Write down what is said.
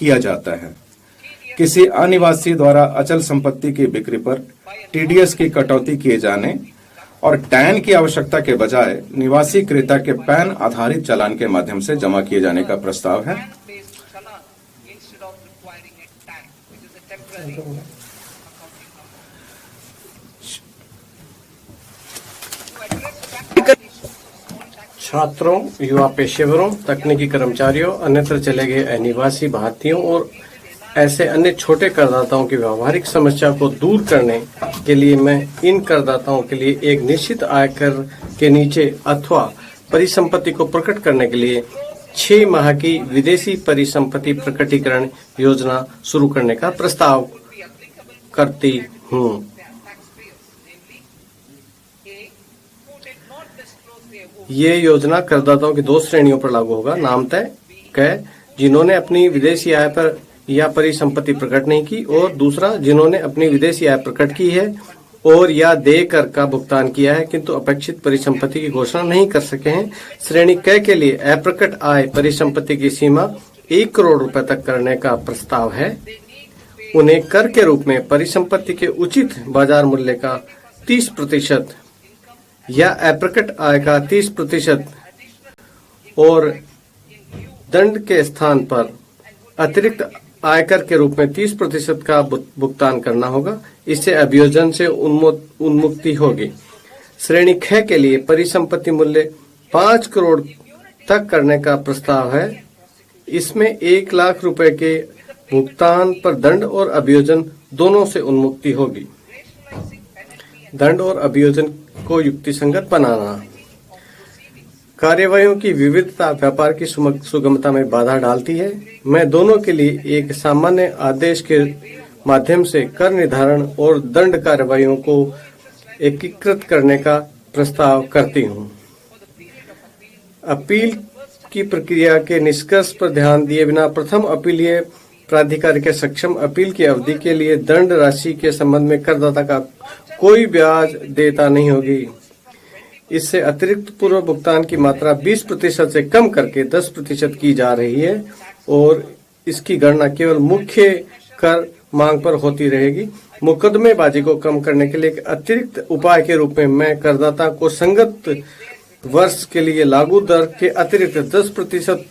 किया जाता है। किसी अनिवासी द्वारा अचल संपत्ति की बिक्री पर टीडीएस की कटौती किए जाने और टैन की आवश्यकता के बजाय निवासी क्रेता के पैन आधारित चालान के माध्यम से जमा किए जाने का प्रस्ताव है। छात्रों, युवा पेशेवरों, तकनीकी कर्मचारियों, अन्यत्र चले गए अनिवासी भारतीयों और ऐसे अन्य छोटे करदाताओं की व्यावहारिक समस्या को दूर करने के लिए मैं इन करदाताओं के लिए एक निश्चित आयकर के नीचे अथवा परिसंपत्ति को प्रकट करने के लिए 6 माह की विदेशी परिसंपत्ति प्रकटीकरण योजना शुरू करने का प्रस्ताव करती हूँ। ये योजना करदाताओं की 2 श्रेणियों पर लागू होगा। नामतः क जिन्होंने अपनी विदेशी आय पर या परिसंपत्ति प्रकट नहीं की, और दूसरा जिन्होंने अपनी विदेशी आय प्रकट की है और या देय कर का भुगतान किया है किंतु अपेक्षित परिसंपत्ति की घोषणा नहीं कर सके हैं। श्रेणी क के लिए अप्रकट आय परिसंपत्ति की सीमा 1 करोड़ रुपए तक करने का प्रस्ताव है। उन्हें कर के रूप में परिसंपत्ति के उचित बाजार मूल्य का 30% या अप्रकट आय का 30% और दंड के स्थान पर अतिरिक्त आयकर के रूप में 30% का भुगतान करना होगा। इससे अभियोजन से उन्मुक्ति होगी। श्रेणी ख के लिए परिसंपत्ति मूल्य 5 करोड़ तक करने का प्रस्ताव है। इसमें 1 लाख रुपए के भुगतान पर दंड और अभियोजन दोनों से उन्मुक्ति होगी। दंड और अभियोजन को युक्तिसंगत बनाना। कार्यवाहियों की विविधता व्यापार की सुगमता में बाधा डालती है। मैं दोनों के लिए एक सामान्य आदेश के माध्यम से कर निर्धारण और दंड कार्यवाहियों को एकीकृत करने का प्रस्ताव करती हूँ। अपील की प्रक्रिया के निष्कर्ष पर ध्यान दिए बिना प्रथम अपीलीय प्राधिकारी के सक्षम अपील की अवधि के लिए दंड राशि के संबंध में करदाता का कोई ब्याज देयता नहीं होगी। इससे अतिरिक्त पूर्व भुगतान की मात्रा 20% से कम करके 10% की जा रही है और इसकी गणना केवल मुख्य कर मांग पर होती रहेगी। मुकदमेबाजी को कम करने के लिए एक अतिरिक्त उपाय के रूप में मैं करदाता को संगत वर्ष के लिए लागू दर के अतिरिक्त 10%